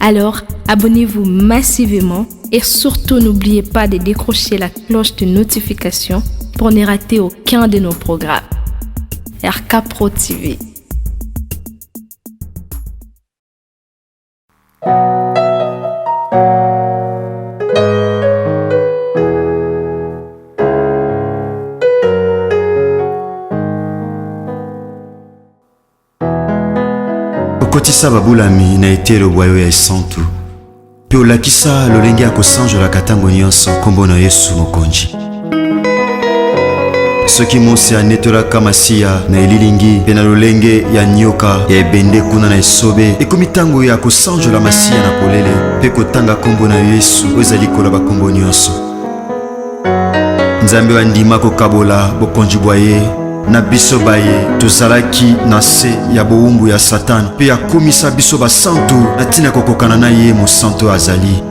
Alors, abonnez-vous massivement et surtout n'oubliez pas de décrocher la cloche de notification pour ne rater aucun de nos programmes. RK Pro TV. Okotisa babulami na etelo bwayo ya esantu pe olakisa lolenge ya kosanjola katango nyonso kombo na Yesu mokonzi. Soki mosi anetolaka masiya na elilingi pe na lolenge ya nyoka ya ebende kuna na esobe ekomi ntango ya kosanjola masiya na polele pe kotanga kombo na Yesu oyo ezali kola bakombo nyonso. Nzambe andima kokabola bokonzi bwa ye na biso baye tozalaki na se ya bowumbu ya Satan pe akomisa biso basantu na ntina kokokana na ye mosantu azali.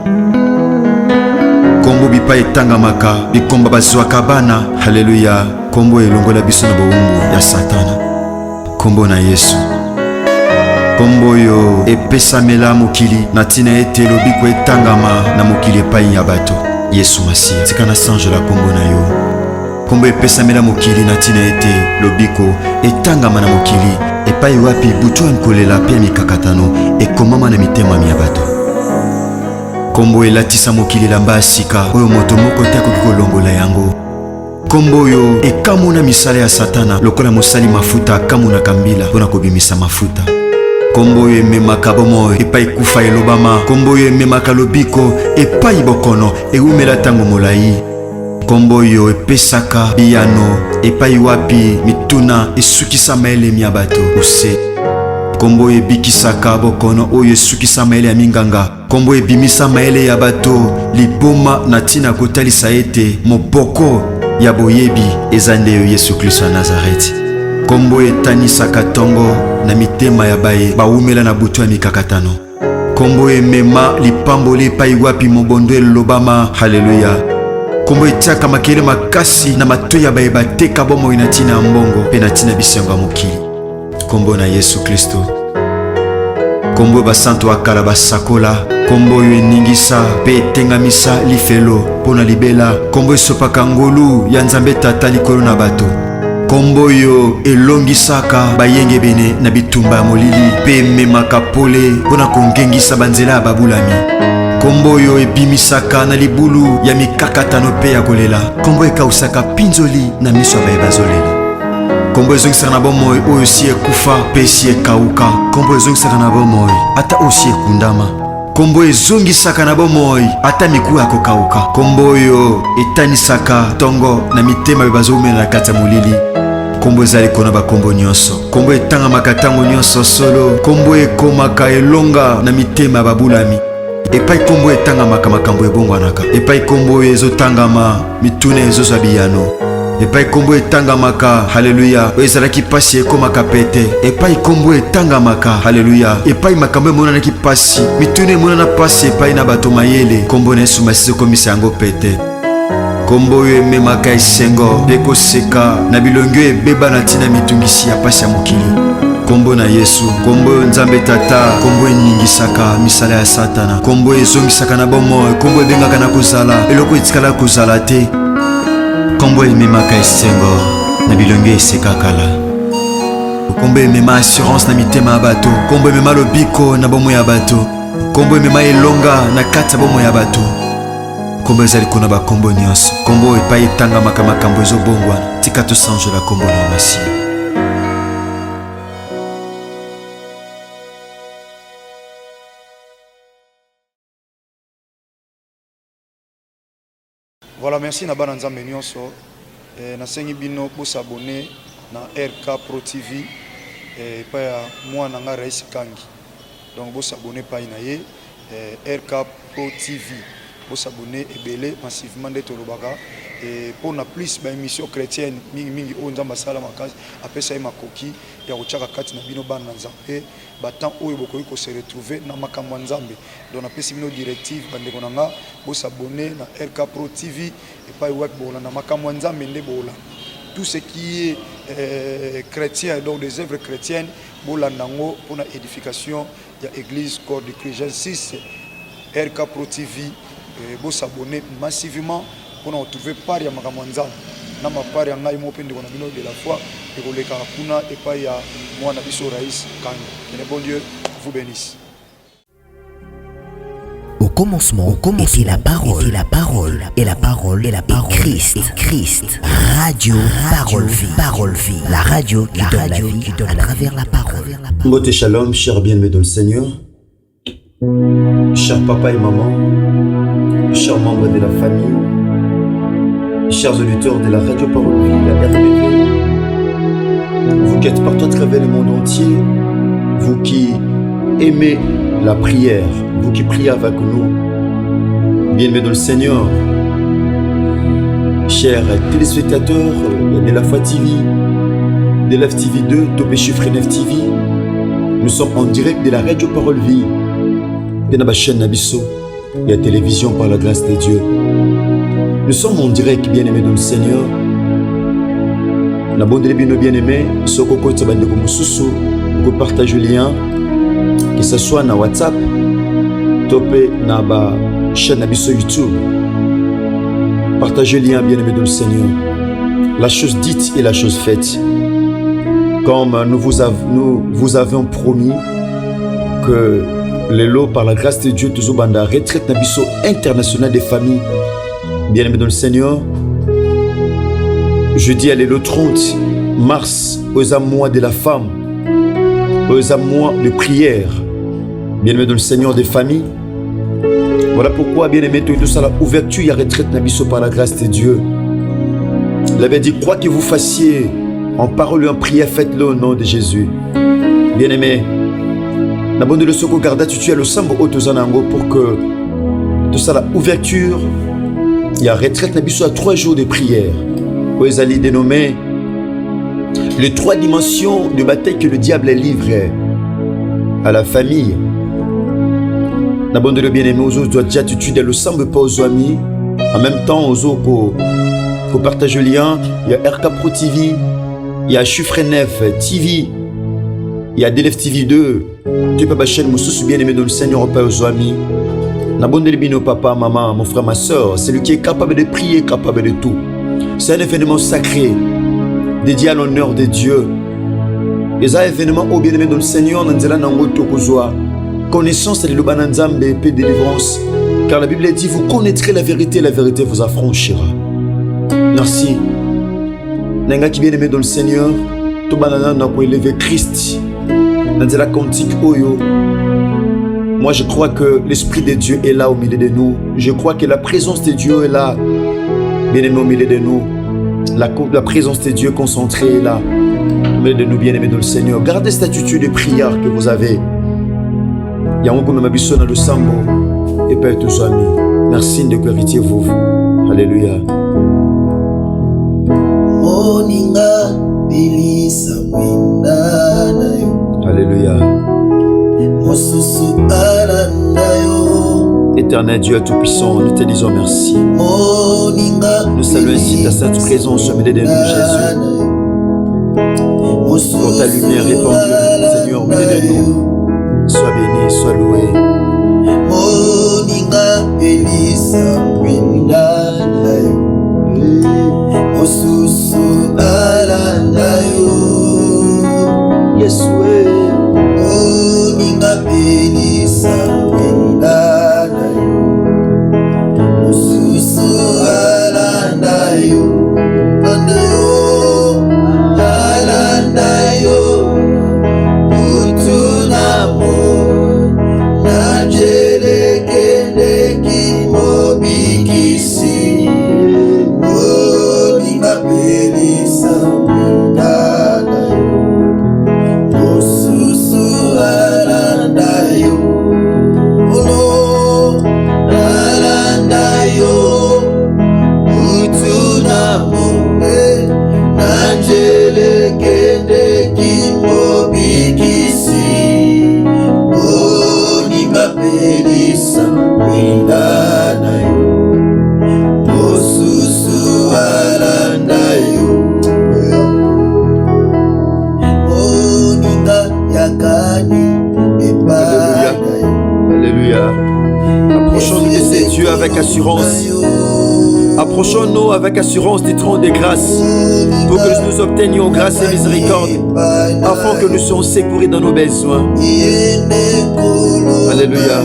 Kombo bipa etangamaka bikomba bazwaka bana. Haleluya. Kombo elongola biso na bowumbu ya Satana. Kombo na Yesu. Kombo yo epesamela mokili na ntina ete lobiko etangama na mokili epai ya bato. Yesu Masiya tika na sanjola kombo na yo. Kombo epesamela mokili na ntina ete lobiko etangama na mokili epai wapi butu nkolela pe mikakatano ekomama na mitema ya bato. Kombo elatisa mokili lamba sika oyo moto moko te akoki kolongola yango. Kombo yo ekamuna misala ya Satana lokola mosali mafuta akamuna kambila mpona kobimisa mafuta. Kombo yo ememaka bomoi epai kufa elobama. Kombo yo ememaka lobiko epai bokono eumela ntango molai. Kombo yo epesaka biyano epai wapi mituna esukisama elemi ya bato ose. Kombo ebikisaka bokono oyo esukisama ele ya minganga. Kombo ebimisa maele ya bato liboma na ntina kotalisa ete moboko ya boyebi eza nde yo Yesu Kristo ya Nazareti. Kombo etanisaka tongo na mitema ya baye bawumela na butu ya mikakatano. Kombo emema lipamboli epai wapi mobondo elobama. Haleluya. Kombo etiaka makele makasi na matoi ya baye bateka bomoi na ntina ya mbongo pe na ntina bisengo ya mokili. Kombo na Yesu Kristo. Kombo basantu akala basakola. Kombo yo eningisa pe etengamisa lifelo mpona libela. Kombo esopaka ngolu ya Nzambe Tata likolo na bato. Kombo yo elongisaka bayenge bene na bitumba ya molili pe ememaka pole mpona kongengisa banzela ya babulami. Kombo yo ebimisaka na libulu ya mikakatano pe ya kolela. Kombo ekausaka pinzoli na miso ya baye bazolela. Kombo ezongisaka na bomoi oyo si ekufa pe si ekauka. Kombo ezongisaka na bomoi ata osi ekundama. Kombo ezongisaka na bomoi ata miku ya kokauka. Kombo oyo etanisaka tongo na mitema pe bazomela na kati ya molili. Kombo ezali kona bakombo nyonso. Kombo etangamaka ntango nyonso solo. Kombo ekomaka elonga na mitema ya babulami. Epai kombo etangamaka makambo ebongwanaka. Epai kombo oyo ezotangama mituna ezozwa biyano. Epai kombo etangamaka. Haleluya. Oyo ezalaki pasi ekomaka pete. Epai kombo etangamaka. Haleluya. Epai makambo emonanaki pasi mituna emonana pasi epai na bato mayele. Kombo na Yesu Masiya ekomisa yango pete. Kombo oyo ememaka esengo mpe koseka na bilongi oyo ebeba na ntina mitungisi ya pasi ya mokili. Kombo na Yesu. Kombo oyo Nzambe Tata. Kombo eningisaka misala ya Satana. Kombo ezongisaka na bomoi. Kombo ebengaka na kozala eloko etikala kozala te. Kombo ememaka esengo na bilongi eseka kala. Kombo emema assurance na mitema ya bato. Kombo emema lobiko na bomoi ya bato. Kombo emema elonga na kati ya bomoi ya bato. Kombo ezali kona bakombo nyonso. Kombo epai etangamaka makambo ezobongwana. Tika tosanjola kombo na Masiya. Voilà, merci na bana Nzambe nyonso. Na sengi bino pour s'abonner na RK Pro TV pa ya moi na nga Rais Kangi. Donc vous s'abonner pa ina ye RK Pro TV. Vous s'abonner ebele massivement de tolobaka et pour na plus ba émission chrétienne mingi o Nzamba sala makasi apesa makoki ya kochaka kati na bino bana Nzambe batant oyo bokoki ko se retrouver na makambo Nzambe. Donc na pesi bino directive bande konanga vous s'abonner na RK Pro TV et pas web bola na makambo Nzambe nde bola. Tout ce qui est chrétiens, donc des œuvres chrétiennes, pour l'anango, pour l'édification de l'église corps de Christ. J'insiste, RK Pro TV, vous s'abonner massivement pour nous retrouver par ya Makamanzan. Na mapari ya ngai mopende kona bino de la foi et koleka kuna et pas ya mwana biso Rais Kangi. Que le bon Dieu vous bénisse. Au commencement était la parole, et la parole est Christ. Radio Parole Vie, la radio qui donne la vie à travers la parole. Mbote Shalom, chers bien-aimés dans le Seigneur, chers papa et maman, chers membres de la famille, chers auditeurs de la radio Parole Vie, la RBV, vous qui êtes partout à travers le monde entier, vous qui aimez la prière, vous qui priez avec nous, bien-aimés dans le Seigneur, chers téléspectateurs de la Foi TV, de la TV 2, Topé Chiffre 9 TV, nous sommes en direct de la radio Parole Vie, de la chaîne Nabiso, de la télévision par la grâce de Dieu. Nous sommes en direct, bien-aimés dans le Seigneur. La bonne début, bien-aimés, ce qu'on peut dire comme sous, vous partagez le lien, que ce soit na WhatsApp, topé na ba chaîne Nabiso YouTube. Partagez le lien, bien-aimés dans le Seigneur. La chose dite et la chose faite. Comme nous vous avions promis que les lots par la grâce de Dieu, toujours banda retraite Nabiso internationale des familles. Bien-aimés dans le Seigneur, jeudi à le 30 mars, aux mois de la femme, aux mois de prière, bien-aimés dans le Seigneur des familles. Voilà pourquoi, bien-aimés, tout ça, la ouverture, il y a retraite Nabiso par la grâce de Dieu. Il avait dit, quoi que vous fassiez en parole et en prière, faites-le au nom de Jésus. Bien-aimés, la bonne de le soko garda, tu as le sambo autozanango pour que tout ça, la ouverture, il y a retraite Nabiso à 3 jours de prière. Où ils allaient dénommer les 3 dimensions de bataille que le diable livre à la famille. La bonne de le bien-aimé, aux autres doit déjà tuer le sambo pas aux amis. En même temps, aux autres, pour partager le lien, il y a RK Pro TV, il y a Chiffre 9 TV, il y a DLF TV 2. Tu peux pas chaîne, mon sous bien-aimé dans le Seigneur, pas aux amis. La bonne de papa, maman, mon frère, ma soeur, c'est lui qui est capable de prier, capable de tout. C'est un événement sacré, dédié à l'honneur de Dieu. Et ça, événement au bien-aimé dans le Seigneur, connaissance de l'Obananzambe et paix délivrance. Car la Bible dit, vous connaîtrez la vérité vous affranchira. Merci. Nenga qui bien-aimé dans le Seigneur, tout banana n'a pas élevé Christ. Dans la cantique Oyo. Moi, je crois que l'Esprit de Dieu est là au milieu de nous. Je crois que la présence de Dieu est là, bien-aimés, au milieu de nous. La présence de Dieu concentrée est là, au milieu de nous, bien-aimés dans le Seigneur. Gardez cette attitude de prière que vous avez. Il y a un peu de mabisson dans le sambo et père tous amis. Merci de héritier vous. Alléluia. Alléluia. Éternel Dieu Tout-Puissant, nous te disons merci. Nous saluons ainsi ta sainte présence au milieu de nous, Jésus. Pour ta lumière répandue, Seigneur, au milieu de nous. Sois béni, sois loué. Najele kende kimobi Alléluia. Alléluia. Approchons-nous de ces dieux avec assurance. Approchons-nous avec assurance du trône de grâce pour que nous obtenions grâce et miséricorde afin que nous soyons secourus dans nos besoins. Alléluia.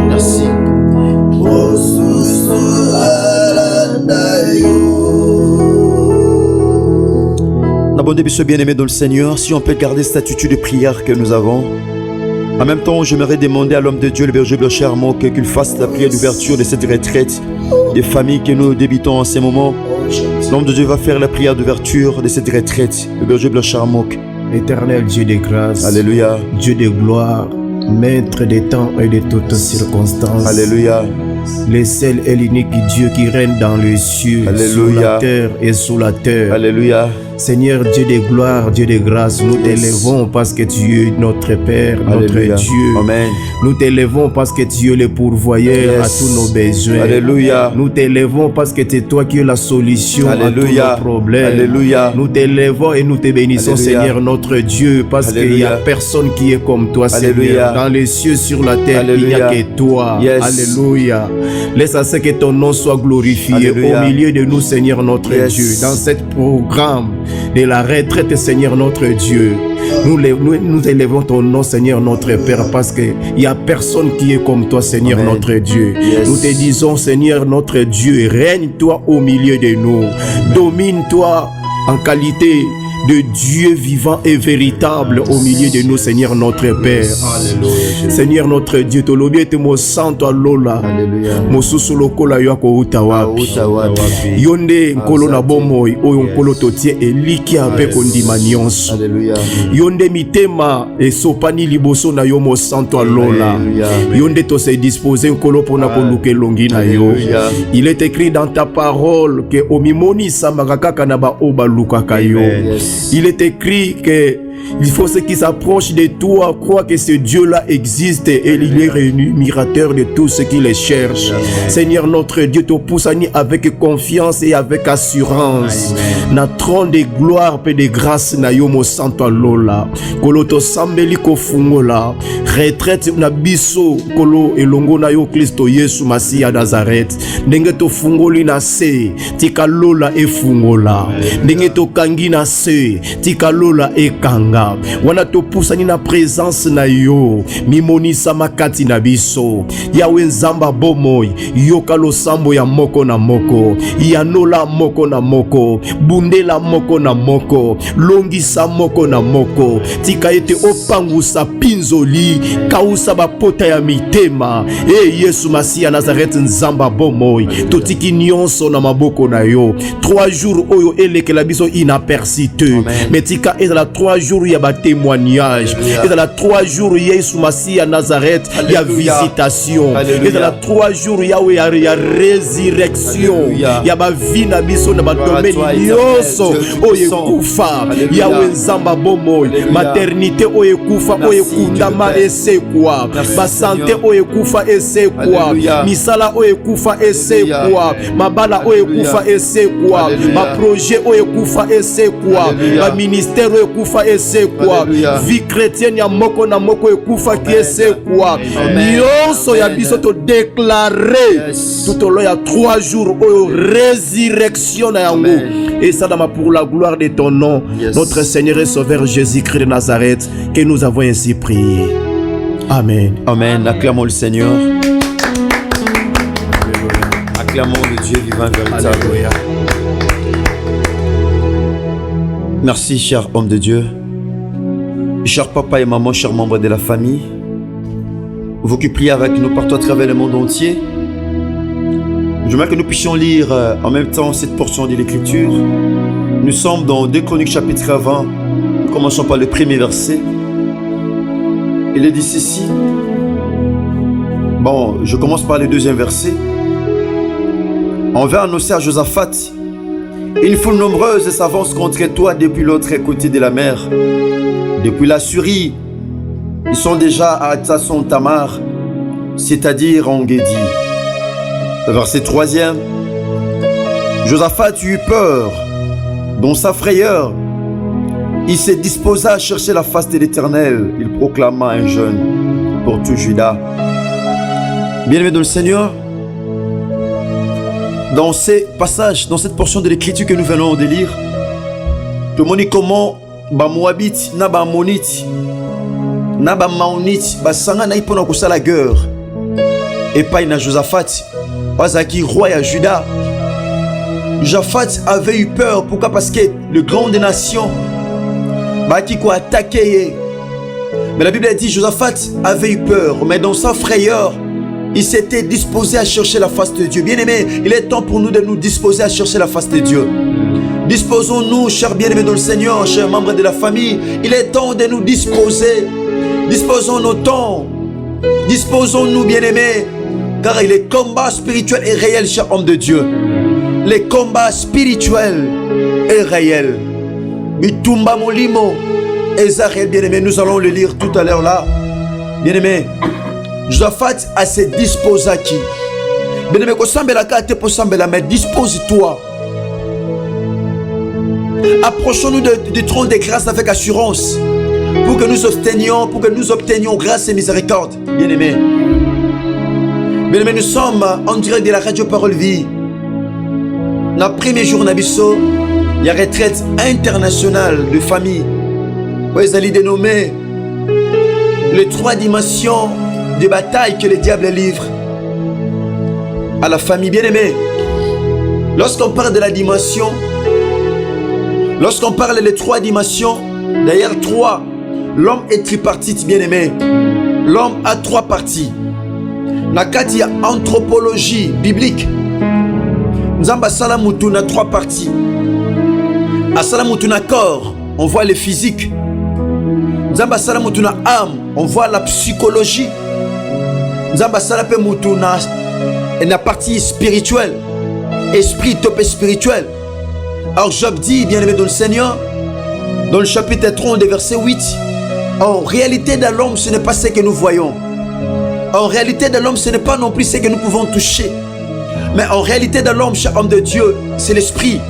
Merci. Abonnez bien-aimé dans le Seigneur, si on peut garder cette attitude de prière que nous avons. En même temps, j'aimerais demander à l'homme de Dieu, le berger Blanc Charmok, qu'il fasse la prière d'ouverture de cette retraite des familles que nous débutons en ce moment. L'homme de Dieu va faire la prière d'ouverture de cette retraite, le berger Blanc Charmok. Éternel Dieu de grâce, Alléluia. Dieu de gloire, Maître des temps et de toutes circonstances. Alléluia. Le seul et l'unique Dieu qui règne dans les cieux, Alléluia. sur la terre et sous la terre. Alléluia. Seigneur Dieu de gloire, Dieu de grâce, nous t'élevons parce que tu es notre Père, Alléluia. notre Dieu. Amen. Nous t'élevons parce que tu es le pourvoyeur à tous nos besoins. Alléluia. Nous t'élevons parce que c'est toi qui es la solution Alléluia. à tous nos problèmes. Alléluia. Nous t'élevons et nous te bénissons, Alléluia. Seigneur notre Dieu, parce qu'il n'y a Alléluia. personne qui est comme toi, Alléluia. Seigneur. Dans les cieux, sur la terre, Alléluia. il n'y a que toi. Yes. Alléluia. Laisse à ce que ton nom soit glorifié Alléluia. au milieu de nous, Seigneur notre Yes. Dieu. Dans ce programme de la retraite, Seigneur notre Dieu, nous élevons ton nom, Seigneur notre Père, parce qu'il n'y a personne qui est comme toi, Seigneur Amen. notre Dieu. Yes. Nous te disons, Seigneur notre Dieu, règne-toi au milieu de nous. Domine-toi en qualité de Dieu vivant et véritable au milieu de nous, Seigneur notre Père. Alléluia. Seigneur notre Dieu, tolobi ete mo santo alola. Alléluia. Mosusu lokola yo akouta wapi. Auta wapi. Yonde nkolo na bomoi oyo nkolo totie eliki ape kondima nyonso. Alléluia. Yonde mitema esopani liboso na yo mo santo alola. Alléluia. Yonde to se dispose nkolo pona koluka elongi na yo. Alléluia. Il est écrit dans ta parole que omimoni samaka kaka na ba obalukaka yo. Yes. Il est écrit que il faut ceux qui s'approchent de toi croient que ce Dieu-là existe et il est rémunérateur de tous ceux qui les cherchent. Amen. Seigneur notre Dieu, te pousse avec confiance et avec assurance. Na trône de gloire et de grâce na yo mo santo lola. Kolo to sambeli ko fungola. Retraite na biso kolo elongo na yo Kristo Yesu Masia Nazareth. Ndenge to fungoli na se tika lola e fungola. Ndenge to kangi na se tika lola e kanga. Wana to pusani na présence na yo mimonisa makati na biso yawe nzamba bomoi yoka losambo ya moko na moko yanola moko na moko bundela moko na moko longisa moko na moko tika ete opangusa pinzoli kausa bapota ya mitema Yesu Masia Nazareth nzamba bomoi totiki nyonso na maboko na yo 3 jours oyo elekela biso inapercité mais tika ezala 3 jours il y a ba témoignage et dans la 3 jours Yesu Masia Nazareth il y a visitation et dans la 3 jours il y a résurrection il y a ba vie na biso na ba domaine nyonso oye kufa il y a wenzamba bomoi maternité oye kufa oye kundama esekwa ba santé oye kufa esekwa misala oye kufa esekwa mabala oye kufa esekwa ba projet oye kufa esekwa ba ministère oye kufa esekwa vie chrétienne ya moko na moko ekufa ki esekwa nyonso ya biso to déclarer tout au long ya 3 jours oyo résurrection na yango et ça pour la gloire de ton nom notre Seigneur et Sauveur Jésus-Christ de Nazareth que nous avons ainsi prié. Amen. Amen. Acclamons le Seigneur. Acclamons le Dieu vivant véritable. Alléluia. Merci, cher homme de Dieu. Cher papa et maman, chers membres de la famille, vous qui priez avec nous partout à travers le monde entier, j'aimerais que nous puissions lire en même temps cette portion de l'Écriture. Nous sommes dans 2 Chroniques chapitre 20. Nous commençons par le premier verset. Il est dit ceci. Bon, je commence par le deuxième verset. On va annoncer à Josaphat: une foule nombreuse s'avance contre toi depuis l'autre côté de la mer. Depuis la Syrie, ils sont déjà à Hatsasson Tamar, c'est-à-dire en Guédi. Verset 3e. Josaphat eut peur, dans sa frayeur. Il se disposa à chercher la face de l'Éternel. Il proclama un jeûne pour tout Juda. Bien-aimés dans le Seigneur, dans ces passages, dans cette portion de l'Écriture que nous venons de lire, nous montrons comment ba Moabite, na ba Ammonite, na ba Maonite, ba sanga na ipona kusala la guerre. Et pas na Josaphat, Azaki roi à Juda. Josaphat avait eu peur. Pourquoi? Parce que le grand des nations bah qui quoi attaqué. Mais la Bible dit Josaphat avait eu peur, mais dans sa frayeur, il s'était disposé à chercher la face de Dieu. Bien-aimés, il est temps pour nous de nous disposer à chercher la face de Dieu. Disposons-nous, chers bien-aimés dans le Seigneur, chers membres de la famille, il est temps de nous disposer. Disposons nos temps. Disposons-nous, bien-aimés, car les combats spirituels est réel, chers hommes de Dieu. Les combats spirituels est réel. Bitumba Molimo, Ezarel, bien-aimé, nous allons le lire tout à l'heure là. Bien-aimé, Josaphat a se disposé à qui? Bien-aimé, mais dispose-toi. Approchons-nous du trône de grâce avec assurance pour que nous obtenions grâce et miséricorde. Bien-aimé, bien-aimé, nous sommes en direct de la radio Parole Vie. Dans le premier jour, il y a retraite internationale de famille. Vous allez dénommer les 3 dimensions de bataille que le diable livre à la famille. Bien-aimée, lorsqu'on parle de la dimension, lorsqu'on parle des 3 dimensions, d'ailleurs 3, l'homme est tripartite, bien-aimé. L'homme a 3 parties. Nakati ya anthropologie biblique. Nzamba salamutu na 3 parties. À salamutu na corps, on voit le physique. Nzamba salamutu na âme, on voit la psychologie. Nzamba salamutu na partie spirituelle. Esprit top et spirituel. Alors Job dit, bien-aimé dans le Seigneur, dans le chapitre 30, verset 8, en réalité de l'homme, ce n'est pas ce que nous voyons. En réalité de l'homme, ce n'est pas non plus ce que nous pouvons toucher. Mais en réalité de l'homme, cher homme de Dieu, c'est l'esprit.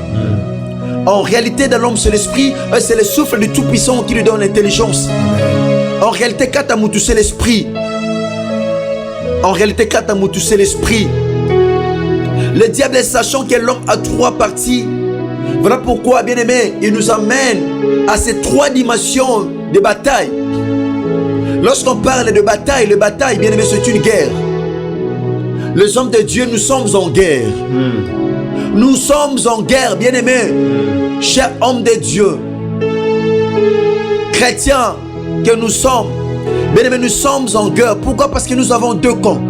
En réalité de l'homme, c'est l'esprit. C'est le souffle du Tout-Puissant qui lui donne l'intelligence. En réalité, Katamutu, c'est l'esprit. En réalité, Katamutu, c'est l'esprit. Le diable, sachant que l'homme a 3 parties, voilà pourquoi, bien-aimé, il nous amène à ces 3 dimensions de bataille. Lorsqu'on parle de bataille, bien-aimé, c'est une guerre. Les hommes de Dieu, nous sommes en guerre. Nous sommes en guerre, bien-aimé. Chers hommes de Dieu, chrétiens que nous sommes, bien-aimé, nous sommes en guerre. Pourquoi? Parce que nous avons 2 camps.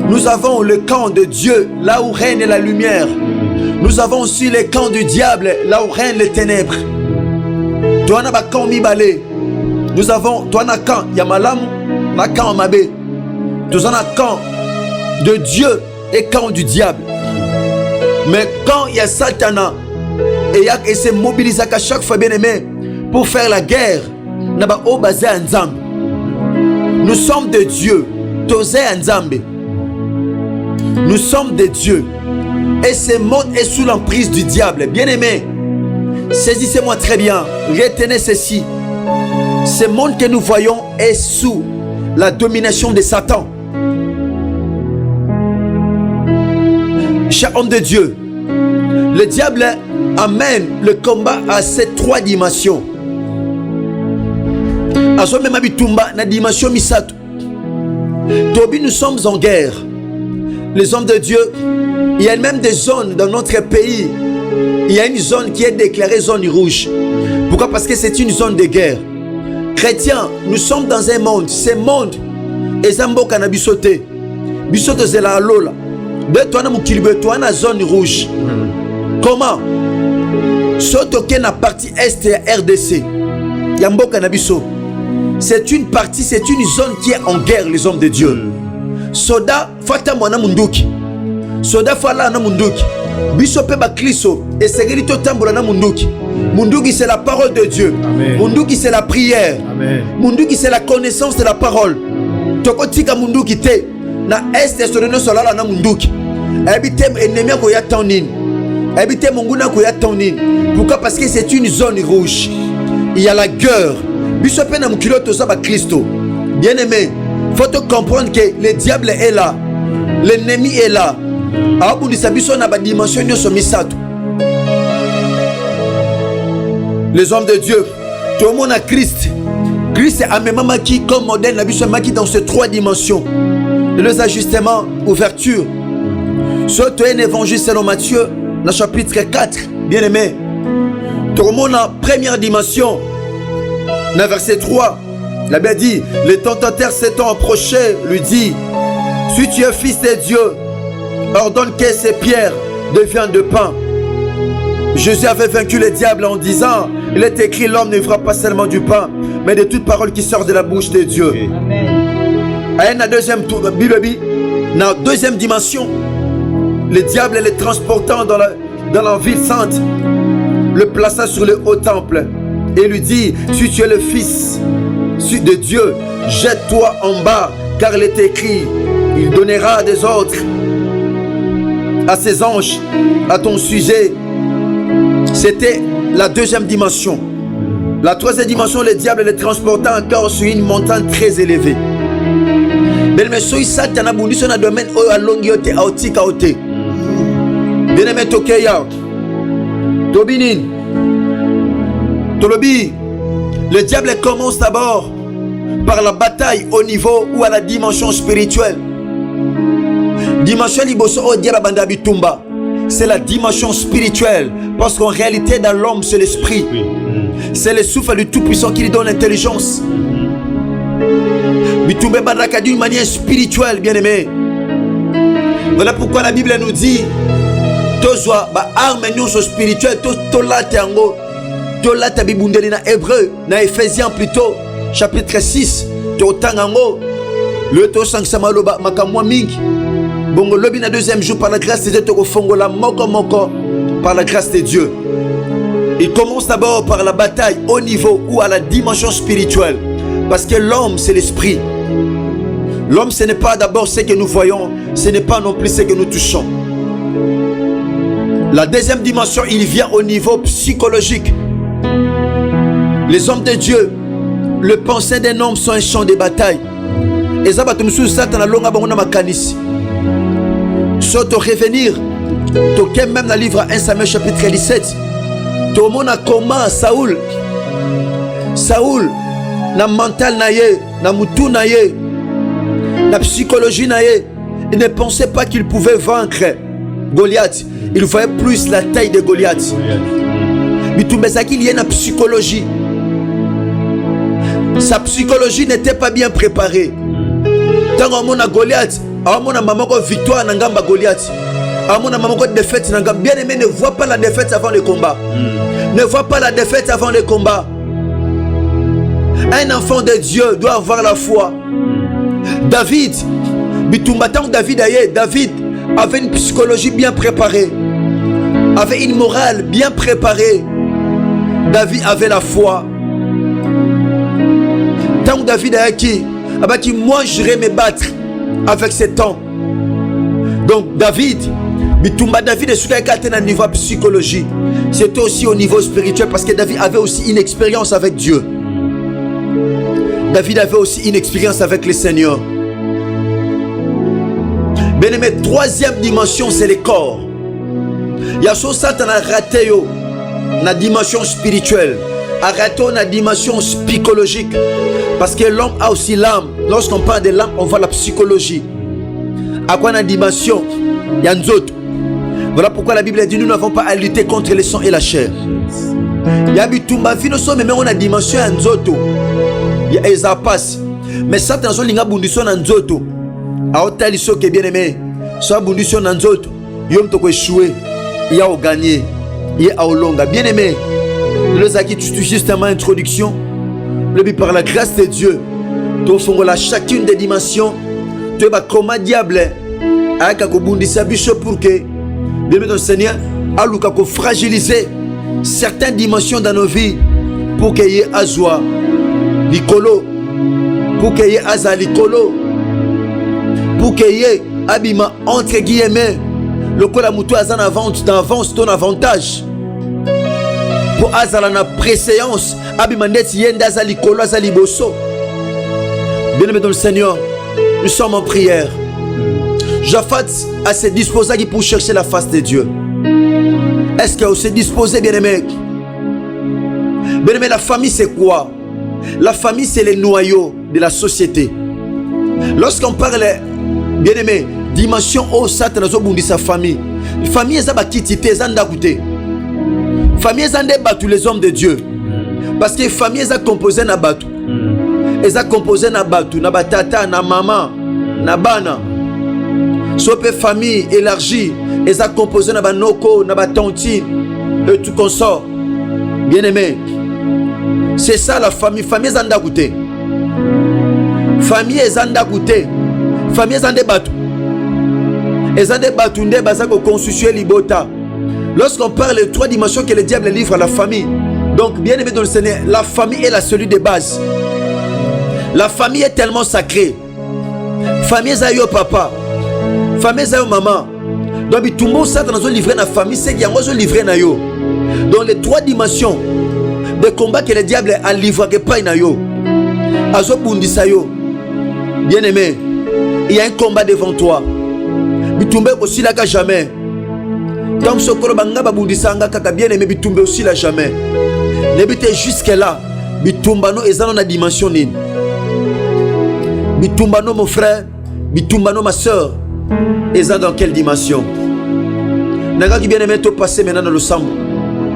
Nous avons le camp de Dieu, là où règne la lumière. Nous avons aussi le camp du diable, là où règnent les ténèbres. Toi, na ba camp mibale. Nous avons, toi, na camp Yamalam, na camp Mabé. Nous avons un camp de Dieu et camp du diable. Mais quand il y a Satan et il se mobilise à chaque fois, bien aimé, pour faire la guerre, nous sommes de Dieu. Nous sommes de Dieu. Et ce monde est sous l'emprise du diable. Bien aimé, saisissez-moi très bien. Retenez ceci. Ce monde que nous voyons est sous la domination de Satan. Cher homme de Dieu, le diable amène le combat à ces 3 dimensions. La dimension Misato. Tobi, nous sommes en guerre. Les hommes de Dieu, il y a même des zones dans notre pays. Il y a une zone qui est déclarée zone rouge. Pourquoi? Parce que c'est une zone de guerre. Chrétiens, nous sommes dans un monde. Ce monde eza mboka na biso te. Biso tozela alola. De toi na mokili boye toi na zone rouge. Comment? Sotoke na partie est ya RDC. Ya mboka na biso. C'est une partie, c'est une zone qui est en guerre, les hommes de Dieu. Soda fata mwana munduki. Soda fala na munduki. Biso pe ba Kristo et segeli to tambola na munduki. Munduki c'est la parole de Dieu. Amen. Munduki c'est la prière. Amen. Munduki c'est la connaissance de la parole. Toko tika munduki te na est sono solala na munduki. Habite ennemi ko ya tonine. Habite monguna ko ya tonine. Pourquoi? Parce que c'est une zone rouge. Il y a la guerre. Biso pe na mukilo to sa ba Kristo. Bien aimé, faut te comprendre que le diable est là. L'ennemi est là. Les hommes de Dieu, tout le monde a Christ. Christ est à qui comme modèle dans ces 3 dimensions. Les ajustements, ouverture. Surtout un évangile selon Matthieu, dans le chapitre 4, bien aimé. Tout le monde a première dimension. Dans verset 3, la Bible dit, les tentateurs s'étant approchés, lui dit, si tu es fils de Dieu, ordonne que ces pierres deviennent de pain. Jésus avait vaincu le diable en disant, il est écrit, l'homme ne vivra pas seulement du pain, mais de toute parole qui sort de la bouche de Dieu. Amen. Dans la deuxième dimension, le diable le transportant dans la ville sainte, le plaça sur le haut temple et lui dit, si tu es le fils de Dieu, jette-toi en bas, car il est écrit, il donnera des ordres à ses anges à ton sujet. C'était la deuxième dimension. La troisième dimension, le diable le transportant encore sur une montagne très élevée. Bien-aimé, soy Satan a bondi son domaine oyo alongi ote aotika ote. Bien-aimé tokeya. Tobinin. Tolobi. Le diable commence d'abord par la bataille au niveau ou à la dimension spirituelle. Dimension liboso o diaba banda bitumba. C'est la dimension spirituelle. Parce qu'en réalité, dans l'homme, c'est l'esprit. C'est le souffle du Tout-Puissant qui lui donne l'intelligence. Bitumba bandaka d'une manière spirituelle, bien aimé. Voilà pourquoi la Bible nous dit Tozwa ba arme nyonso spirituelle to latango. To lata bibundeli na Hébreu, na Éphésiens plutôt, chapitre 6. To tangango. Le to sangsama loba makamwa mingi. Bongo lobi na deuxième jour par la grâce de Dieu to fongola moko par la grâce de Dieu. Il commence d'abord par la bataille au niveau ou à la dimension spirituelle. Parce que l'homme c'est l'esprit. L'homme ce n'est pas d'abord ce que nous voyons, ce n'est pas non plus ce que nous touchons. La deuxième dimension, il vient au niveau psychologique. Les hommes de Dieu, le pensée d'un homme sont un champ de bataille. Et ça va te mousser Satan a longa bango na makanisi. Soit te revenir, tu même dans le livre 1 Samuel chapitre 17. Tout le monde a comment Saoul, na mental na ye, na mutu na ye, na psychologie na ye, il ne pensait pas qu'il pouvait vaincre Goliath. Il voyait plus la taille de Goliath. Mais tout ça qu'il y a une psychologie. Sa psychologie n'était pas bien préparée. Tant qu'on a Goliath, on a maman victoire na ngamba Goliath. On a maman défaite na ngamba. Bien aimé, ne vois pas la défaite avant le combat. Ne vois pas la défaite avant le combat. Un enfant de Dieu doit avoir la foi. David, David avait une psychologie bien préparée, avait une morale bien préparée. David avait la foi. Tant que David a dit, moi j'irai me battre avec cet homme. Donc David est sur un niveau psychologie. C'était aussi au niveau spirituel parce que David avait aussi une expérience avec Dieu. David avait aussi une expérience avec le Seigneur. Bien aimé, troisième dimension, c'est le corps. Il y a ce Satan a raté la dimension spirituelle, a raté la dimension psychologique. Parce que l'homme a aussi l'âme. Lorsqu'on parle de l'âme, on voit la psychologie. À quoi la dimension? Il y a une autre. Voilà pourquoi la Bible dit nous n'avons pas à lutter contre le sang et la chair. Il y a bitumba fino so mais on a dimension en zoto. Il y a ezapas. mais Satan azolinga bundiso na nzoto aotali soki bien aimé so bundiso na nzoto yo mtoko échouer ya o gagner ya aolonga bien aimé le zaki tu justement introduction le par la grâce de Dieu to fongola chacune des dimensions tu ba comment diable aka ko bundisa biso pour que bien aimé Seigneur aluka ko fragiliser certaines dimensions dans nos vies pour que y azwa likolo pour que y aza likolo pour que y abima entre guillemets le kola mutu azan d'avance ton avantage pour azala na préséance abima ndeti yenda aza likolo aza liboso. Bien-aimé dans le Seigneur, nous sommes en prière. Japhat a se disposé pour chercher la face de Dieu. Est-ce qu'on s'est disposé, bien-aimé? Bien-aimé, la famille c'est quoi? La famille c'est le noyau de la société. Lorsqu'on parle, bien-aimé, dimension au Satan azobundi sa famille. Famille est à quitter, zanda goûter. Famille est à battre les hommes de Dieu. Parce que famille est à composer na batu. Est à composer na batu, na batata, na maman, na bana. Sope famille élargie, est à composer na banoko, na batanti et tout consort. Bien-aimé, c'est ça la famille. Famille est à goûter. Famille est à goûter. Famille est à battu. Est à battu, nde bazako constituer libota. Lorsqu'on parle de trois dimensions que le diable livre à la famille, donc bien aimé dans le Seigneur, la famille est la cellule de base. La famille est tellement sacrée. Famille est yo papa, famille est yo maman. Donc tout le monde Satan a livré la famille, c'est qu'il y a livré na yo. Dans les trois dimensions de combat que le diable a livré que pas na yo. Azo bundisa yo. Bien aimé, il y a un combat devant toi. Bitumbe aussi là qu'à jamais. Comme ce que banga babundisa nga kaka bien aimé bitumbe aussi là jamais. N'habite jusque là. Bitumbano ezana na dimension nini. Bitumbano mon frère, bitumbano ma soeur. Ezana dans quelle dimension? Naga qui bien aimé to passer maintenant dans le sambo.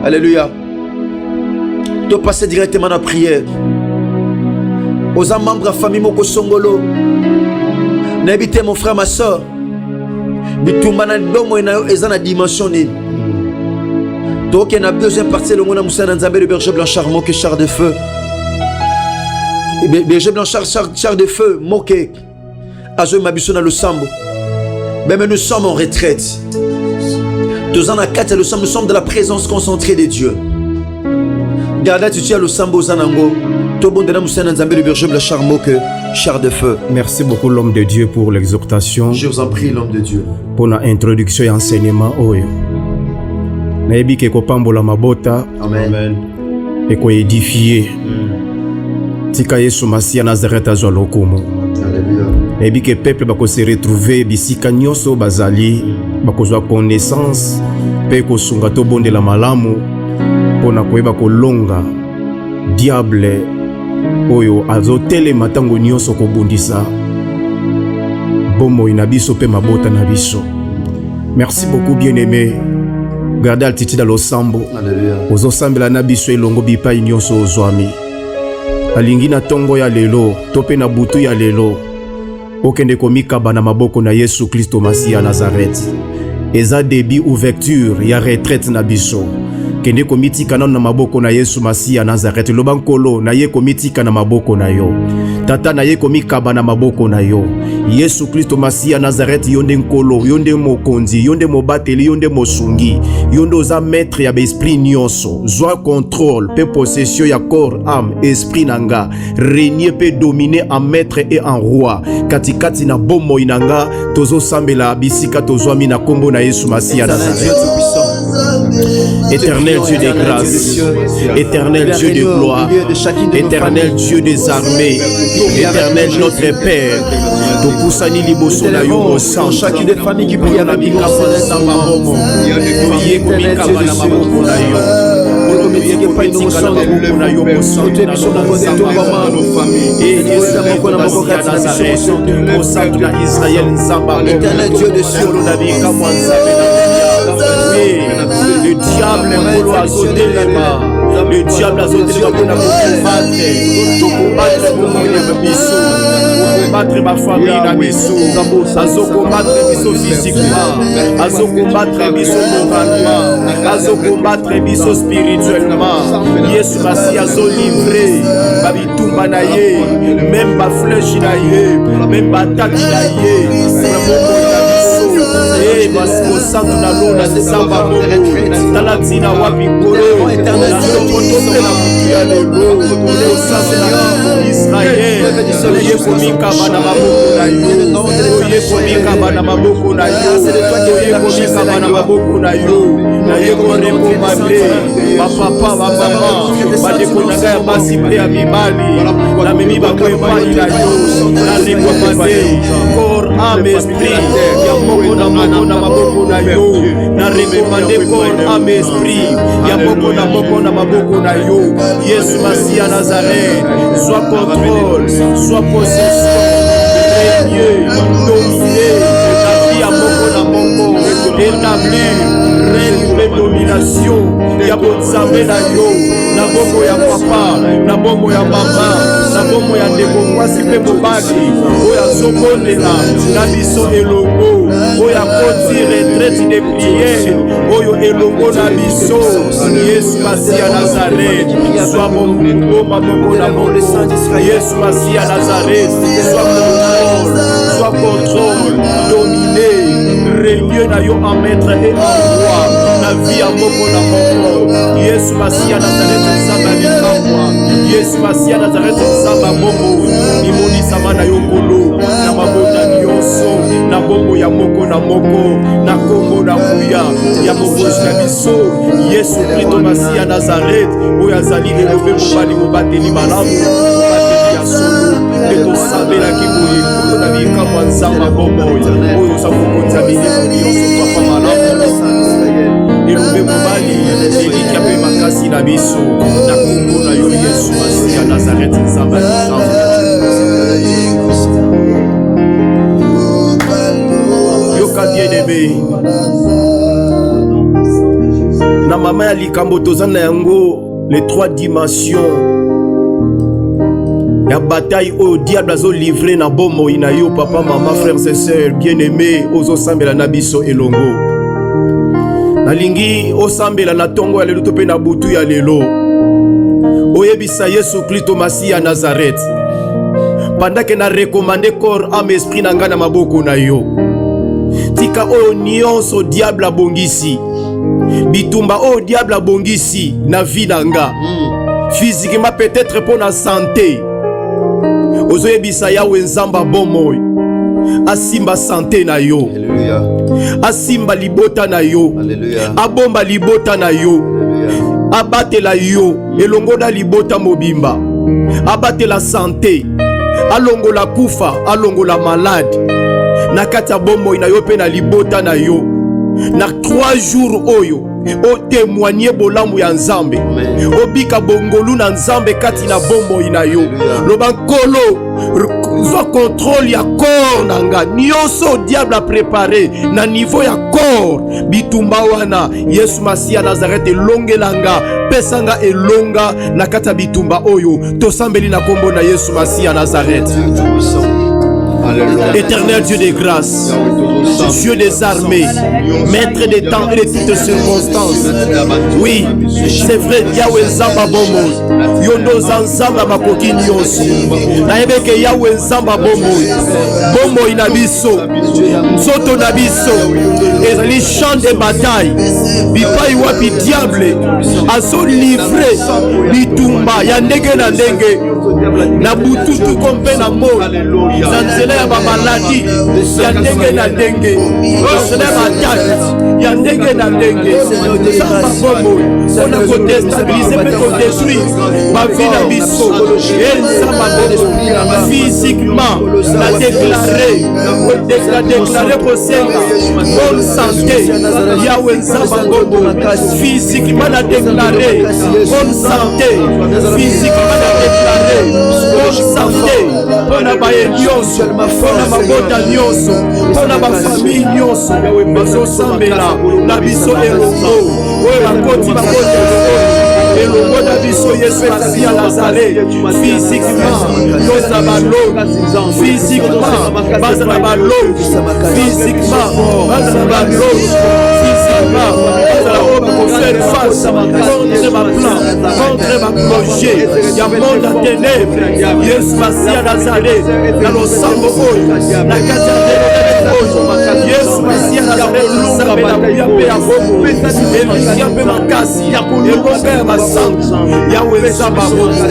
Alléluia. To passer directement dans la prière. Aux membres de la famille moko songolo. N'habite mon frère ma soeur. Bitumbana domo enayo ezana dimension nini. Donc il y a besoin de partir le monde à Moussa Nzambe le berger blanchard moque char de feu. Berger blanchard char de feu moque. Azo mabiso na le sambo. Mais nous sommes en retraite. 2 ans à 4 nous sommes de la présence concentrée de Dieu. Garda tu tiens le sambo zanango. Tobon de la Moussa Nzambe le berger blanchard moque char de feu. Merci beaucoup l'homme de Dieu pour l'exhortation. Je vous en prie l'homme de Dieu. Pour l'introduction et enseignement oyo. Nayebi ke kopambola mabota. Amen. Et ko édifier. Tika Yesu Masia Nazareth azwa lokumu. Alléluia. Nayebi ke peuple bako se retrouver bisika nyonso bazali bakozwa connaissance pe ko sunga to bondela malamu pona koyeba kolonga diable oyo azotele matango nyonso kobundisa bomoi na biso pe mabota na biso. Merci beaucoup bien-aimé. Gardez altitude dans l'osambo. Alléluia. Ozo sambela na biso elongo bipai nyonso ozwami. Alingi na tongo ya lelo, tope na butu ya lelo. Okende komikaba na maboko na Yesu Kristo Masia Nazareth. Eza début ouverture ya retraite na biso. Kende komitika na maboko na Yesu Masia Nazareth. Lobankolo na ye komitika na maboko na yo. Tata na ye komikaba na maboko na yo. Yesu Kristo Masia Nazareth yonde nkolo, yonde mokonzi, yonde mobateli, yonde mosungi. Yonde oza maître ya esprit nyonso. Zwa contrôle, pe possession ya corps, âme, esprit nanga. Régner pe dominer en maître et en roi. Katikati na bomo inanga, tozo sambela bisika tozwami na kombo na Yesu Masia Nazareth. Éternel Dieu des grâces, éternel Dieu de gloire, éternel Dieu des armées, éternel notre Père, tout poussani liboso na yo au sang. Chacune des familles qui prie à la Bible, éternel Dieu de cieux, le diable est azotelema le diable a sauté pour combattre ma famille na biso, azo combattre biso physiquement, azo combattre biso moralement, azo combattre biso spirituellement. Yesu Masi azo livrer ba bitumba na ye, même ba flèche na ye, même ba attaque na ye, eh Masiko Santo na lona samba momo tala tina wapi koro na sokoto na mutu ya lelo sasa na Israël ye komika bana maboko na yo ye komika bana maboko na yo ye komika bana maboko na yo na ye koreko mabe ba papa ba mama ba dekonanga ya basi pe ya mibali na mimi ba kwepa ila yo na leko mabe corps âme esprit ya moko na maboko na yo na recommandé corps âme esprit ya moko na maboko na yo. Yesu Masi ya Nazareth, soit contrôle, soit possession, régner, dominer la vie à moko na moko, établir règne de domination ya bonzambe na yo na bongo ya papa na bongo ya mama na bongo ya ndeko mwasi mpe mobali oyo azobondela na biso elongo oyo akoti retraite de priere oyo elongo na biso. Yesu Masi ya Nazareth, sois bomba bongo na bongo. Yesu Masi ya Nazareth, sois contrôle, dominer, régner na yo en maître et en roi na vie ya moko na moko. Yesu Masi ya Nazareth nzamba likamwa, Yesu Masi ya Nazareth nzamba moko imonisa na yo kolo na mabota nyonso na bongo ya moko na moko na kombo na kuya ya mokozi na biso Yesu Kristo Masi ya Nazareth oyo azali elobe mobali mobateli malamu mobateli ya solo etosambelaki boye kuno na bikamwa nzamba bomoi oyo oza kokonza biloko nyonso papa malamu elobe mobali eliki ape makasi na biso na kombo na yo Yesu Masi ya Nazareth nzamba likamwa. Yoka bien-aimé na mama ya likambo tozana yango les trois dimensions ya bataille oyo diable azo livrer na bomoi na yo papa mama frères et sœurs bien-aimés ozosambela na biso elongo nalingi osambela na tongo ya lelo to pe na butu ya lelo oyebisa Yesu Kristo Masi ya Nazareth pendant que na recommandé corps âme esprit na nga na maboko na yo tika oyo nyonso diable abongisi bitumba oyo diable abongisi na vie na nga physiquement peut-être pour na santé ozoyebisa yawe nzamba bomoi asimba santé na yo asimba libota na yo abomba libota na yo abatela yo elongo na libota mobimba abatela santé alongola kufa alongola malade na kati ya bomoi na yo pe na libota na yo na 3 jours oyo o témoigner bolamu ya Nzambe obika bongolu na Nzambe kati na bomoi na yo loba nkolo zwa contrôle ya corps nanga nyonso diable a préparé na niveau ya corps bitumba wana Yesu Masi ya Nazareth elongelanga pesanga elonga na kati ya bitumba oyo tosambeli na kombo na Yesu Masi ya Nazareth. Éternel Dieu des grâces, Dieu des armées, maître des temps et de toutes circonstances. Oui, c'est vrai, Yahweh Nzamba Bomo, Yondo Zanzamba Makoki Nyonso. Naebeke Yahweh Nzamba Bomo, Bomo Inabiso, Nzoto Nabiso, et les champs de bataille. Bipai wapi diable, aso livré, bitumba, yandenge na ndenge, na bututu kompe na mo, zanzela ya bamaladi, yandenge na ndenge, zanzela ya bataki, yandenge na ndenge, samba bomo, on a kodestabiliser, mais kodétruire, ma vie na biso, et samba bomo, physiquement, la déclarer, pour senga, bonne santé, Yahweh Nzamba Bomo, physiquement la déclarer, bonne santé, physiquement la déclarer, bonne santé, on a baye nyonso, on a mabota nyonso, on a ma famille nyonso, bazo sambela, na biso elongo, oye bakoti bakoti elongo na biso Yesu Masiya Nazareth. Physiquement toza balongi, physiquement baza na balongi, physiquement baza na balongi, physiquement baza na oyo bakofaire face contre ma plan, contre ma projet ya monde ya ténèbre. Yesu Masiya Nazareth na losambo oyo na kati ya ténèbre oyo Yesu Masiya Nazareth nzambe na kuya mpe ya bomo elikia mpe makasi elonga ya basantu yawe nzambe abongo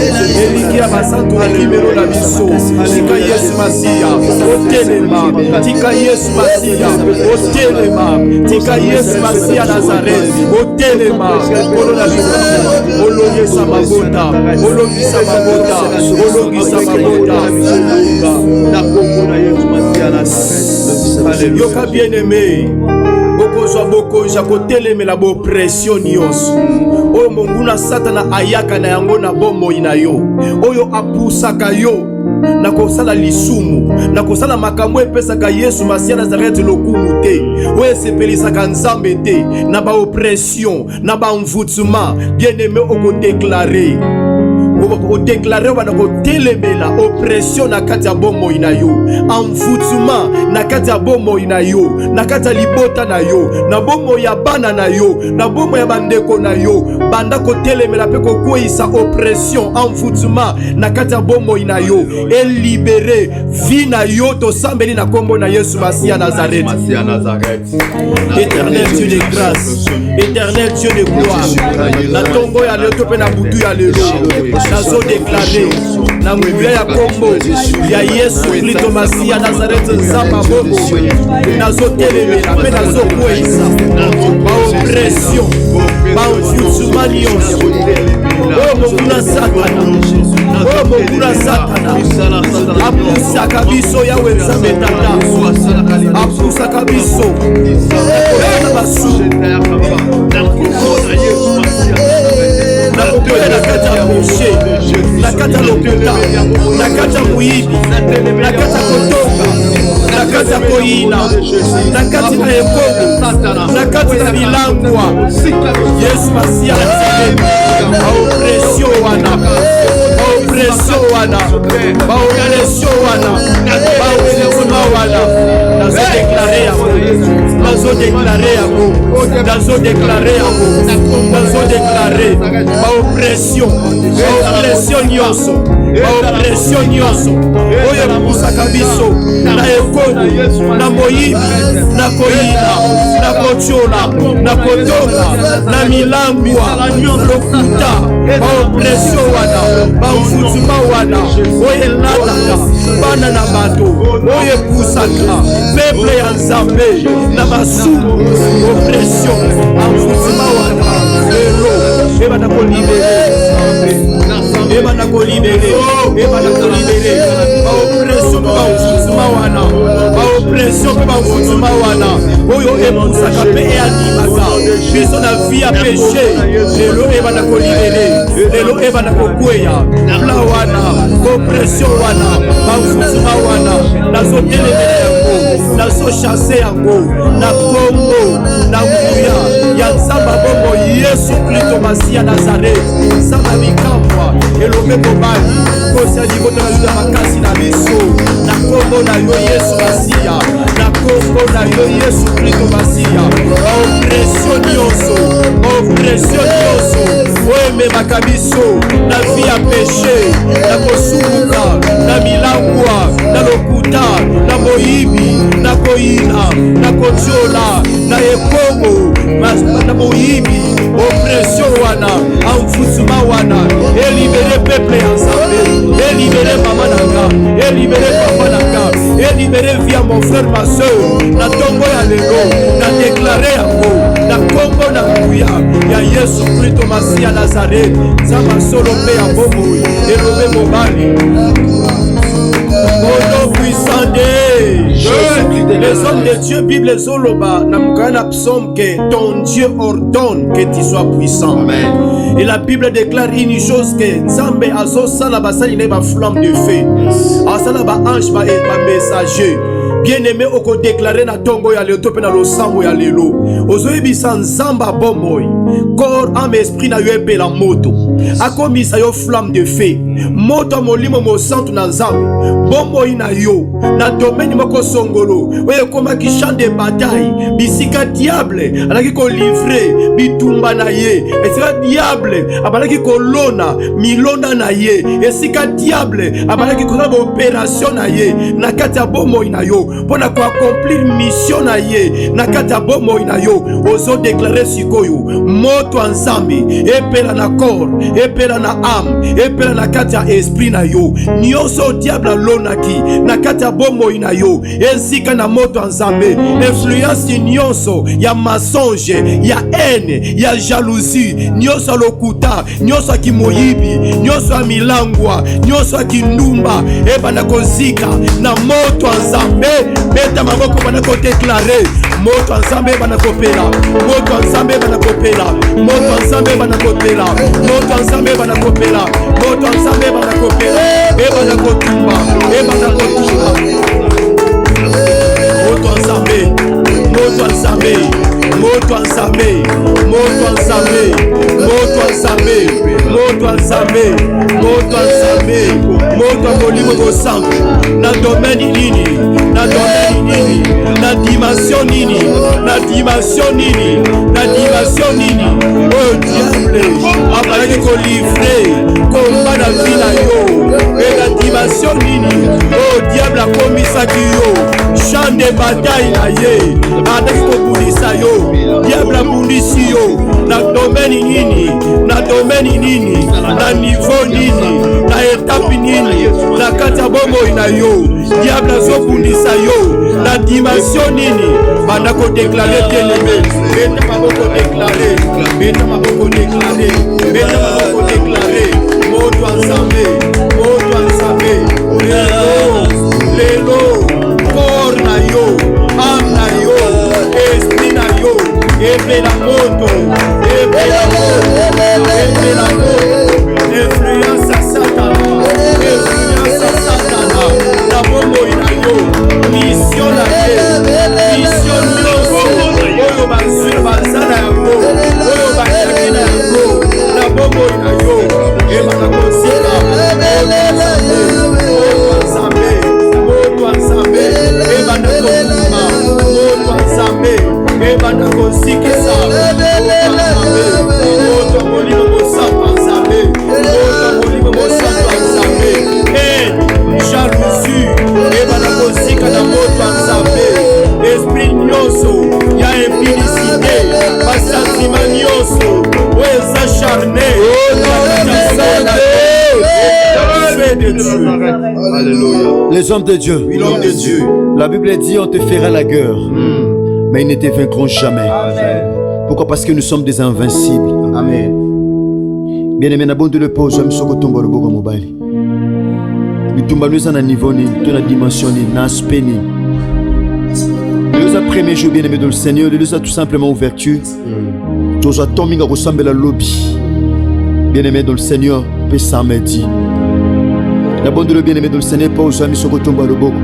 elikia ya basantu ekimelo na biso. Tika Yesu Masiya otelema, tika Yesu Masiya otelema, tika Yesu Masiya Nazareth otelema kolo na biso. Olongisa mabota, olongisa mabota, olongisa mabota na kombo na Yesu Masiya Nazareth. Yoka bien-aimé, okozwa bokonja kotelemela bopression nyonso oyo monguna Satana ayaka na yango na bomoi na yo, oyo apusaka yo na kosala lisumu, na kosala makambo epesaka Yesu Masiya Nazareth lokumu te, oyo esepelisaka Nzambe te, na baoppression, na baenvoûtement. Bien-aimé, okodeklare odeklare wana kotelemela oppression na kati ya bomoi na yo, envoûtement na kati ya bomoi na yo, na kati ya libota na yo, na bomoi ya bana na yo, na bomoi ya bandeko na yo. Banda kotelemela pe kokweyisa oppression, envoûtement na kati ya bomoi na yo, elibere vie na yo. Tosambeli na kombo na Yesu Masiya Nazareth. Éternel Dieu de grâce, éternel Dieu de gloire, na tongo ya lelo pe na butu ya lelo nazo déclarer na nguya ya kombo ya Yesu Kristo Masiya Nazareth nzamba bobo nazo telemela pe nazo kweza baoppression baenvoûtement nyonso oyo monguna Satana, oyo monguna Satana apusaka biso yawe Nzambe Tata, apusaka biso na basu na kokoya na kati ya péché, na kati ya lokuta, na kati ya muyibi, na kati ya kotonga, na kati ya koyina, na kati ya ekobo, na kati ya bilangwa. Yesu Masiya Nazareth baoppression wana, baoppression wana, baoppression wana, baoppression wana nazo déclarer yango, nazo déclarer yango, nazo déclarer yango, nazo déclarer baoppression, baoppression nyonso, baoppression nyonso oyo ebusaka biso na ekoni, na moyibi, na koyina, na kotiola, na kotonga, na milangwa, lokuta, baoppression wana, baenvoûtement wana oyo elataka bana na bato, oyo ebusaka peuple ya Nzambe na masumu. Oppression, envoûtement wana lelo ebana kolibere, ebana kolibere, ebana kolibere baoppression baenvoûtement wana, baoppression baenvoûtement wana oyo ebusaka pe eanimaka biso na vie ya péché. Lelo ebana kolibere, lelo ebana kokweya pla wana, oppression wana, baenvoûtement wana nazo telemela yango, nazo chasser yango na kombo na nguya ya Nzambe bongo Yesu Kristo Masiya Nazareth. Nzambe bikambwa elombe mobali kosi ya libota na yuda makasi na biso na kombo na yo Yesu Masiya, na kombo na yo Yesu Kristo Masiya. Oppression nyonso, oppression nyonso oyo ememaka biso na vie ya péché, na kosumuka, na milangwa, na lokuta, na moyibi, na koyina, na kotiola, na ekobo, na moyibi. Oppression wana, envoûtement wana, elibere peuple ya Nzambe, elibere mama nanga, elibere papa nanga, elibere via mon frère ma soeur. Na tongo ya lelo, na déclarer yango, na kombo na nguya ya Yesu Kristo Masiya Nazareth. Nzamba solo pe ya bomo, elobe mobali. Au nom puissant de les hommes de Dieu, Bible Zoloba, Namukana psaume que ton Dieu ordonne que tu sois puissant. Amen. Et la Bible déclare une chose que Nzambe azo sala basali ne ba flamme de feu. Asala ba ange ba messager. bien-aimé oko déclarer na tongo ya lelo to pe na losambo ya lelo ozoyebisa nzamba bomboy corps âme esprit na yo epela moto akomisa yo flamme de feu moto molimo mosantu na nzambe bomboy na yo na domaine moko songolo oyo komaki champ de bataille bisika diable alaki ko livrer bitumba na ye esika diable abalaki kolona milonda na ye esika diable abalaki kozala opération na ye na kati ya bomoi na yo mpona koaccomplir mission na ye na kati ya bomoi na yo ozo déclarer sikoyo moto ya nzambe epela na corps epela na âme epela na kati ya esprit na yo nyonso diable alonaki na kati ya bomoi na yo ezika na moto ya nzambe influence nyonso ya mensonge ya haine ya jalousie nyonso ya lokuta nyonso ya kimoyibi nyonso ya milangwa nyonso ya kindumba ebanda kozika na moto ya nzambe beta maboko banda kodeklare moto ya nzambe ebanda kopela moto ya nzambe ebanda kopela moto ya nzambe ebanda kopela moto ya nzambe ebanda kopela moto ya nzambe ebanda kopela ebanda kotumba ebanda kotumba moto ya nzambe moto ya nzambe moto ya nzambe moto ya nzambe moto ya nzambe moto ya nzambe moto ya nzambe moto ya molimo mosantu na domaine nini na domaine nini na dimension nini na dimension nini na dimension nini oyo diable abalaki kolivre komba na vi na yo e na dimension nini oyo diable akomisaki yo champ de bataille na ye ataki kobundisa yo diable abundisi yo na domaine nini na domaine nini na niveau nini na etape nini na kati ya bomoi na yo diable azobundisa yo na dimension nini banda kodeklare bien-aimé beta maboko deklare beta maboko deklare beta maboko deklare moto ya nzambe moto ya nzambe lelo corps na yo âme na yo esprit na yo epela moto epela moto epela moto influence ya satana influence ya satana na bomoi na yo mission na ye mission nyonso oyo bazwi bazala yango oyo bakaki na yango na bomoi na yo ebaka kosila moto nzambe moto nzambe ebanda kokuma moto nzambe ebanda kosikisa moto molimo mosantu nzambe moto molimo mosantu nzambe jalousie ebanda kosika na moto nzambe esprit nyonso ya impilicité basantima nyonso oyo eza charne les hommes de Dieu, la Bible dit on te fera la guerre mais ils ne te vaincront jamais. Pourquoi? Parce que nous sommes des invincibles. Amen. Bien-aimé, na bonde le pose je me soko tomba le boga mobile bitumba nous na niveau ni to na dimension ni na aspect ni le premier jour bien-aimé dans le Seigneur le a tout simplement ouverture tous a tombinga ressemble la lobby bien-aimé dans le Seigneur peut samedi la bonne de le bien-aimé dans le Seigneur pas aux amis soko tomba le boga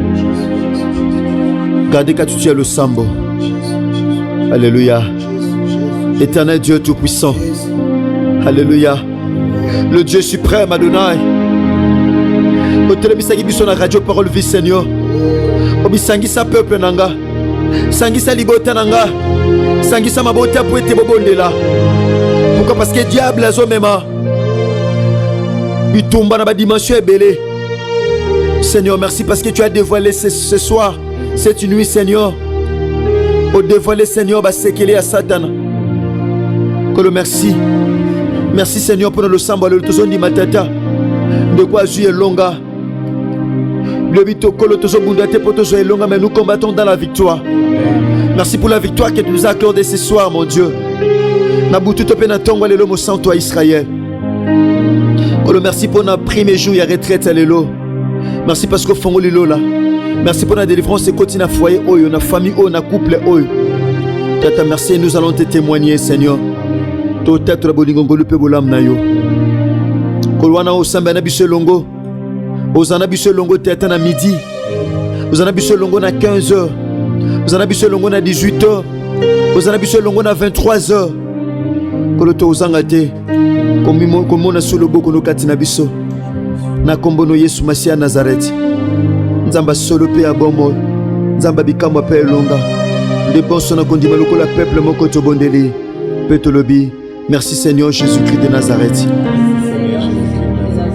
gardez qu'à tu tiens le sambo. Alléluia. Éternel Dieu tout-puissant. Alléluia. Le Dieu suprême Adonai. Otelebisaki biso na radio parole vie Seigneur. Obisangisa peuple nanga. Sangisa libota nanga. Sangisa mabota pour ete bobondela. Pourquoi? Parce que diable azomema. Bitumba na ba dimension ebele. Seigneur, merci parce que tu as dévoilé ce soir, cette nuit, Seigneur. Au dévoilé, Seigneur, bah séquelé à Satan. Que le merci. Merci, Seigneur, pour le samba, le tozo di matata. De quoi jouer longa. Le vito kolo tozo bundate pour tozo longa, mais nous combattons dans la victoire. Merci pour la victoire que tu nous as accordée ce soir, mon Dieu. Nabutu tope na tongo le lomo santo à Israël. Que le merci pour notre premier jour et retraite à l'élo. Merci parce que fongo lilo là. Merci pour la délivrance et continue à foyer oyo, na famille oyo, na couple oyo. Tata merci, nous allons te témoigner Seigneur. Peut-être la bolingo le pebolam na yo. Kolwana o samba na biso longo. Ozana biso longo tata na midi. ozana biso elongo na 15h, ozana biso elongo na 18h, ozana biso elongo na 23h. Kolo tozanga te komona solo boko no kati na biso na kombo no Yesu Masia Nazareth. Nzamba solo pe ya bomoi, nzamba bikamwa pe elonga de bonso na kondima lokola peuple moko tobondeli pe tolobi. Merci Seigneur Jésus-Christ de Nazareth.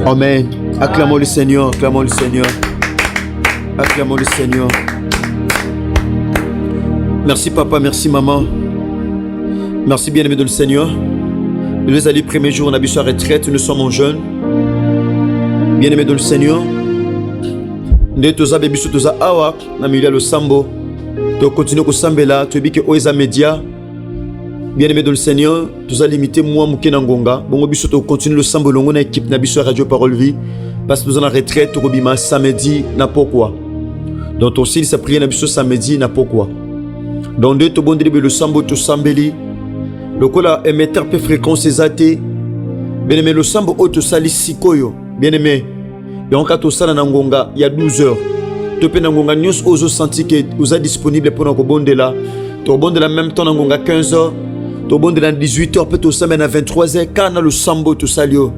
Amen. Acclamons le Seigneur, acclamons le Seigneur, acclamons le Seigneur. Merci papa, merci maman, merci bien-aimé de le Seigneur. Nous allons premier jour, on a vu sa retraite, nous sommes en jeûne. Bien-aimé de le Seigneur, nous sommes bébés tous à awa, na milieu le sambo, tu continues au sambela, tu es que oeza média. Bien-aimé de le Seigneur, tu as limité moi mukena ngonga. Bon biso tu continues le sambo longo na équipe na biso Radio Parole Vie parce que nous en retraite tu robima samedi na pourquoi. Donc aussi sa prière na biso samedi na pourquoi. Donc deux tu bon le sambo tu sambeli. Le kola émetteur peu fréquence ezate. Bien-aimé le sambo auto sali sikoyo. Bien-aimé, et en cas tu sala na ngonga il y a 12 heures. Tu peux na ngonga nyos ozo senti que vous êtes disponible pour na ko bondela. Tu bondela même temps na ngonga 15 heures. Tu bondela 18 heures peut tu semaine à 23 heures quand le sambo tu salio.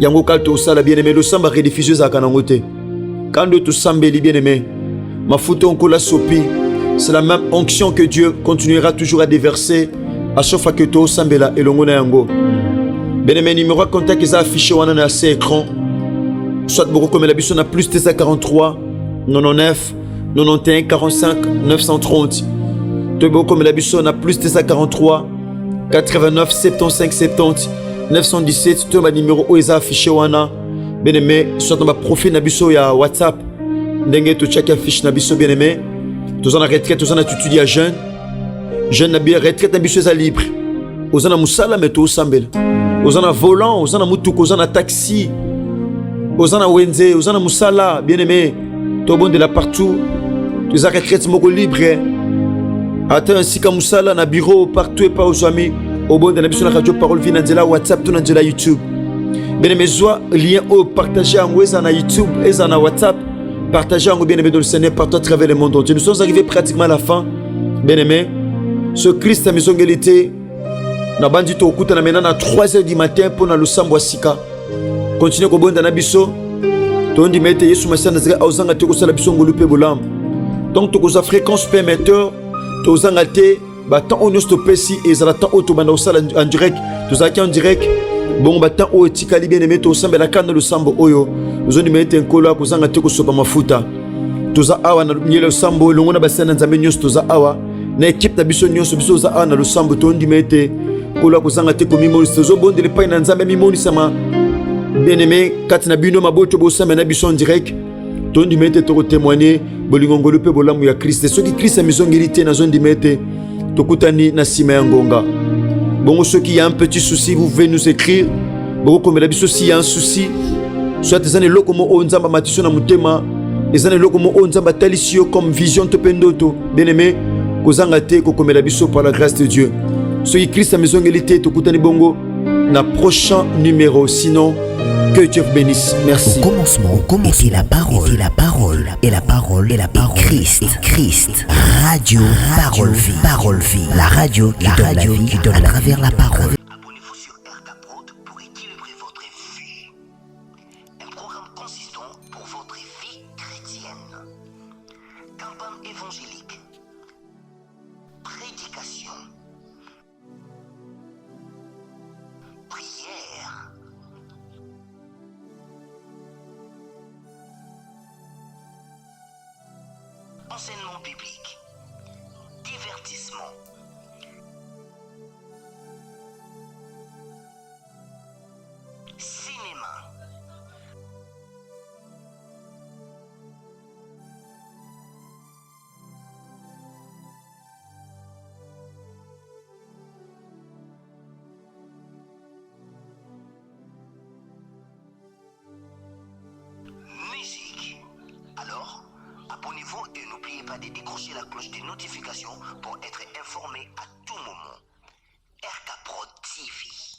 Yango kal tu sala bien-aimé le samba rediffusé za kanangote. Quand tu sambeli bien-aimé, ma fouton ko la sopi. C'est la même onction que Dieu continuera toujours à déverser à chaque fois que tu sambela et l'ongona yango. Bien-aimé, numéro de contact est affiché on a assez écran. Soit beaucoup comme la biso na plus 43 99 91 45 930. Tu beaucoup comme la biso na plus 43 89 75 70 917. Tu ma numéro où est affiché wana. Bien-aimé, soit dans ma profil na biso ya WhatsApp. Ndenge tu check affiche na biso bien-aimé. Tu en retraite, tu en étudié à jeune. Jeune na bien retraite na biso za libre. Ozana musala mais tu sambela. Ozana volant, ozana mutuko, ozana taxi, ozana wenze, ozana musala, bien-aimé. Tu bon de là partout. Tu as retraite moko libre. Attends ainsi comme musala na bureau partout et pas aux amis. Au bon de la mission Radio Parole Vie na WhatsApp, tout na YouTube. Bien-aimé, soit lien au partager en na YouTube et na WhatsApp. Partagez en bien-aimé dans le Seigneur partout à travers le monde entier. Nous sommes arrivés pratiquement à la fin. Bien-aimé, ce Christ a mis en égalité. Na bandito okuta na mena na 3h du matin pour na lusambo sika. Continue ko bonda na biso. Tondi mete Yesu Masia Nazareth auzanga te ko sala biso ngolupe bolam. Donc to ko za fréquence permetteur to zanga te ba temps on sto pesi et za la temps auto banda ko sala en direct. To za ki en direct. Bon ba temps o etikali bien aimé to sambela kana lusambo oyo. Ozondi mete nkolo ko zanga te ko sopa mafuta. To za awa na nyele lusambo longo na basana nzambe nyos to za awa. Na équipe na biso nyos biso za awa na lusambo tondi mete kola kozanga te komi monisi zo bondele pa na nzambe mi monisi ma bien-aimé katina bino maboto bo sama na biso en direct tondi mete to témoigner bolingongolo pe bolamu ya Christ soki Christ a misongeli te na zondi mete to kutani na sima ya ngonga. Bon ceux qui a un petit souci vous pouvez nous écrire bon comme la biso si y a un souci soit ezane lokomo o nzamba matiso na mutema ezane lokomo o nzamba talisio comme vision to pendoto bien-aimé kozanga te ko komela biso par la grâce de Dieu. Ce qui Christ a maison égalité, tout le bongo, na prochain numéro. Sinon, que Dieu vous bénisse. Merci. Au commencement, était la parole, et la parole, et la parole, et la parole. Christ, Christ. Radio, Parole Vie, Parole Vie. La radio qui donne à travers la parole. Abonnez-vous sur RK Prod pour équilibrer votre vie. Un programme consistant pour votre vie chrétienne. Campagne évangélique. Prédication. Prière. Enseignement biblique. Divertissement. Cinéma. Musique. Alors, abonnez-vous et n'oubliez pas de décrocher la cloche des notifications pour être informé à tout moment. RK Prod TV.